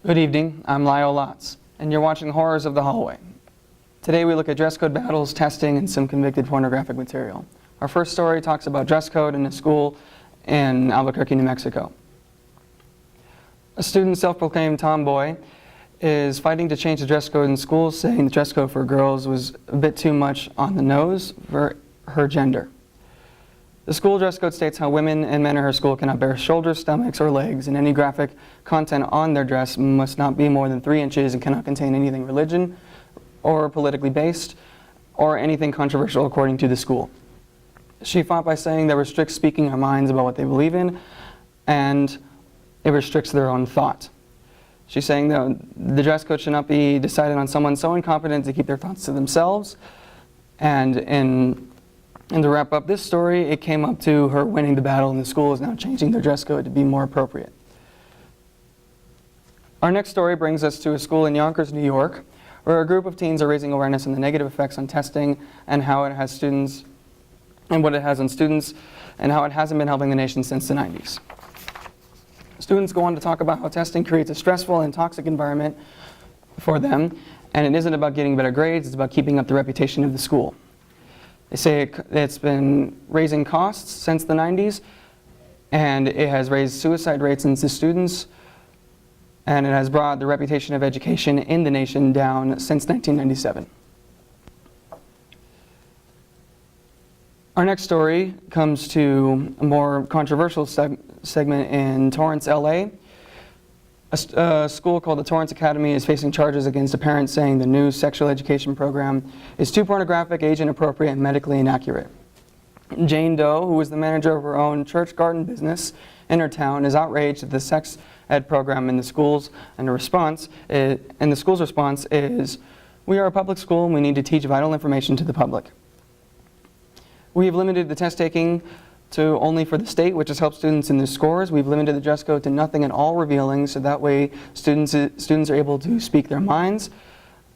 Good evening, I'm Lyle Lotz, and you're watching Horrors of the Hallway. Today we look at dress code battles, testing, and some convicted pornographic material. Our first story talks about dress code in a school in Albuquerque, New Mexico. A student, self-proclaimed tomboy, is fighting to change the dress code in schools, saying the dress code for girls was a bit too much on the nose for her gender. The school dress code states how women and men in her school cannot bear shoulders, stomachs, or legs, and any graphic content on their dress must not be more than 3 inches and cannot contain anything religion or politically based or anything controversial according to the school. She fought by saying that restricts speaking our minds about what they believe in, and it restricts their own thought. She's saying that the dress code should not be decided on someone so incompetent to keep their thoughts to themselves. And to wrap up this story, it came up to her winning the battle, and the school is now changing their dress code to be more appropriate. Our next story brings us to a school in Yonkers, New York, where a group of teens are raising awareness on the negative effects on testing and how it has students, and what it has on students, and how it hasn't been helping the nation since the 90s. Students go on to talk about how testing creates a stressful and toxic environment for them, and it isn't about getting better grades, it's about keeping up the reputation of the school. They say it's been raising costs since the 90s, and it has raised suicide rates in the students, and it has brought the reputation of education in the nation down since 1997. Our next story comes to a more controversial segment in Torrance, LA. A school called the Torrance Academy is facing charges against a parent saying the new sexual education program is too pornographic, age inappropriate, and medically inaccurate. Jane Doe, who is the manager of her own church garden business in her town, is outraged at the sex ed program in the schools, and the school's response is, "We are a public school and we need to teach vital information to the public. We have limited the test taking to only for the state, which has helped students in their scores. We've limited the dress code to nothing at all revealing, so that way students are able to speak their minds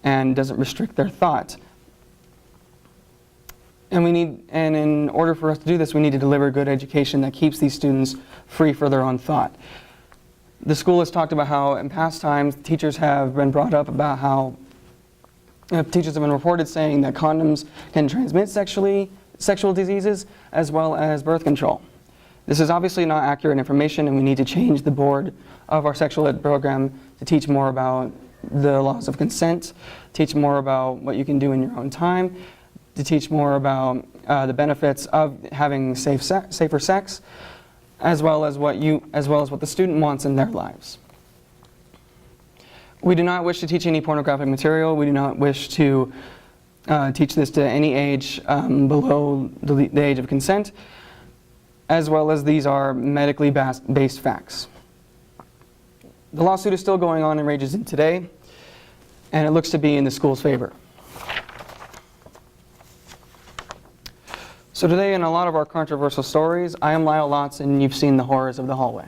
and doesn't restrict their thought. And in order for us to do this, we need to deliver good education that keeps these students free for their own thought." The school has talked about how in past times teachers have been brought up about how teachers have been reported saying that condoms can transmit sexual diseases as well as birth control. This is obviously not accurate information, and we need to change the board of our sexual ed program to teach more about the laws of consent, teach more about what you can do in your own time, to teach more about the benefits of having safer sex, as well as what the student wants in their lives. We do not wish to teach any pornographic material. We do not wish to teach this to any age below the age of consent, as well as these are medically based facts. The lawsuit is still going on and rages in today, and it looks to be in the school's favor. So today, in a lot of our controversial stories, I am Lyle Lotz, and you've seen the Horrors of the Hallway.